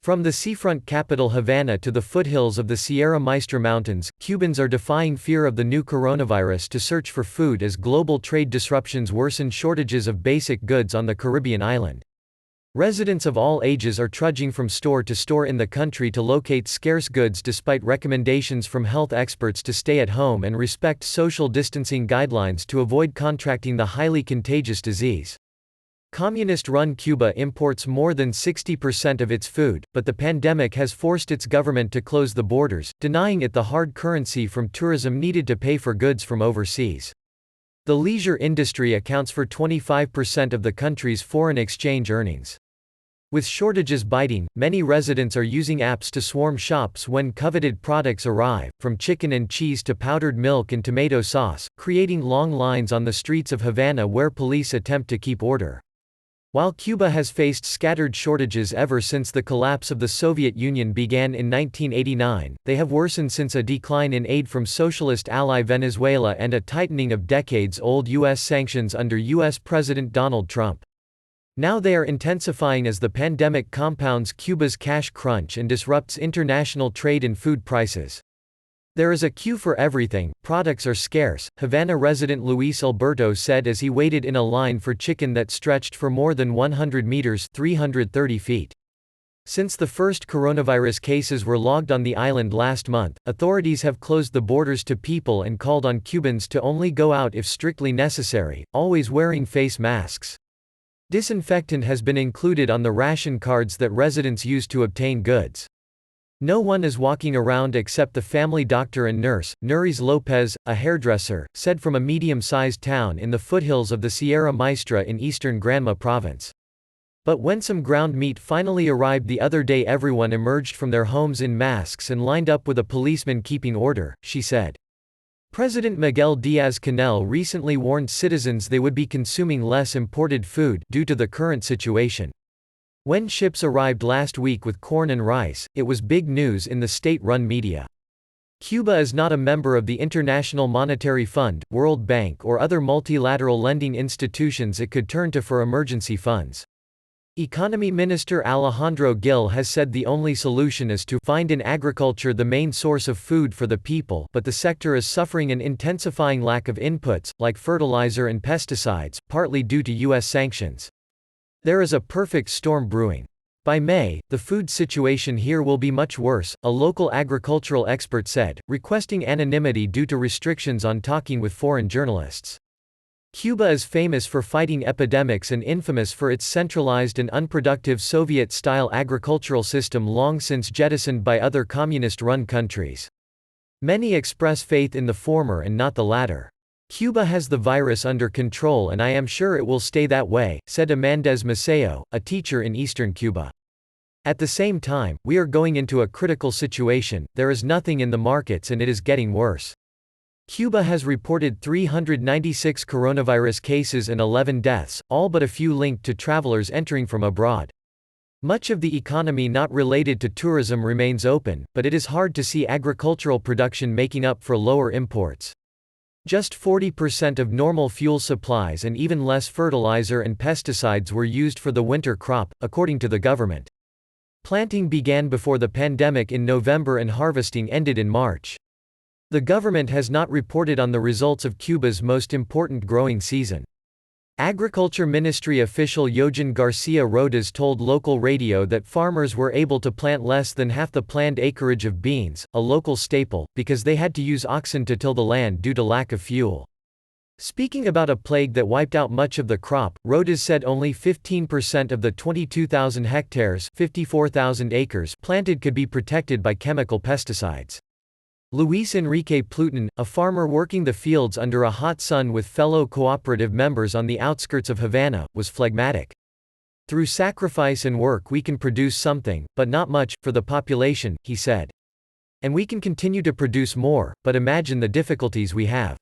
From the seafront capital Havana to the foothills of the Sierra Maestra Mountains, Cubans are defying fear of the new coronavirus to search for food as global trade disruptions worsen shortages of basic goods on the Caribbean island. Residents of all ages are trudging from store to store in the country to locate scarce goods despite recommendations from health experts to stay at home and respect social distancing guidelines to avoid contracting the highly contagious disease. Communist-run Cuba imports more than 60% of its food, but the pandemic has forced its government to close the borders, denying it the hard currency from tourism needed to pay for goods from overseas. The leisure industry accounts for 25% of the country's foreign exchange earnings. With shortages biting, many residents are using apps to swarm shops when coveted products arrive, from chicken and cheese to powdered milk and tomato sauce, creating long lines on the streets of Havana where police attempt to keep order. While Cuba has faced scattered shortages ever since the collapse of the Soviet Union began in 1989, they have worsened since a decline in aid from socialist ally Venezuela and a tightening of decades-old U.S. sanctions under U.S. President Donald Trump. Now they are intensifying as the pandemic compounds Cuba's cash crunch and disrupts international trade and food prices. There is a queue for everything, products are scarce, Havana resident Luis Alberto said as he waited in a line for chicken that stretched for more than 100 meters (330 feet). Since the first coronavirus cases were logged on the island last month, authorities have closed the borders to people and called on Cubans to only go out if strictly necessary, always wearing face masks. Disinfectant has been included on the ration cards that residents use to obtain goods. No one is walking around except the family doctor and nurse, Nuris Lopez, a hairdresser, said from a medium-sized town in the foothills of the Sierra Maestra in eastern Granma province. But when some ground meat finally arrived the other day, everyone emerged from their homes in masks and lined up with a policeman keeping order, she said. President Miguel Díaz-Canel recently warned citizens they would be consuming less imported food due to the current situation. When ships arrived last week with corn and rice, it was big news in the state-run media. Cuba is not a member of the International Monetary Fund, World Bank or other multilateral lending institutions it could turn to for emergency funds. Economy Minister Alejandro Gil has said the only solution is to find in agriculture the main source of food for the people, but the sector is suffering an intensifying lack of inputs, like fertilizer and pesticides, partly due to U.S. sanctions. There is a perfect storm brewing. By May, the food situation here will be much worse, a local agricultural expert said, requesting anonymity due to restrictions on talking with foreign journalists. Cuba is famous for fighting epidemics and infamous for its centralized and unproductive Soviet-style agricultural system long since jettisoned by other communist-run countries. Many express faith in the former and not the latter. Cuba has the virus under control and I am sure it will stay that way, said Amandez Maceo, a teacher in eastern Cuba. At the same time, we are going into a critical situation, there is nothing in the markets and it is getting worse. Cuba has reported 396 coronavirus cases and 11 deaths, all but a few linked to travelers entering from abroad. Much of the economy not related to tourism remains open, but it is hard to see agricultural production making up for lower imports. Just 40% of normal fuel supplies and even less fertilizer and pesticides were used for the winter crop, according to the government. Planting began before the pandemic in November and harvesting ended in March. The government has not reported on the results of Cuba's most important growing season. Agriculture Ministry official Eugen Garcia Rodas told local radio that farmers were able to plant less than half the planned acreage of beans, a local staple, because they had to use oxen to till the land due to lack of fuel. Speaking about a plague that wiped out much of the crop, Rodas said only 15% of the 22,000 hectares (54,000 acres) planted could be protected by chemical pesticides. Luis Enrique Pluton, a farmer working the fields under a hot sun with fellow cooperative members on the outskirts of Havana, was phlegmatic. Through sacrifice and work we can produce something, but not much, for the population, he said. And we can continue to produce more, but imagine the difficulties we have.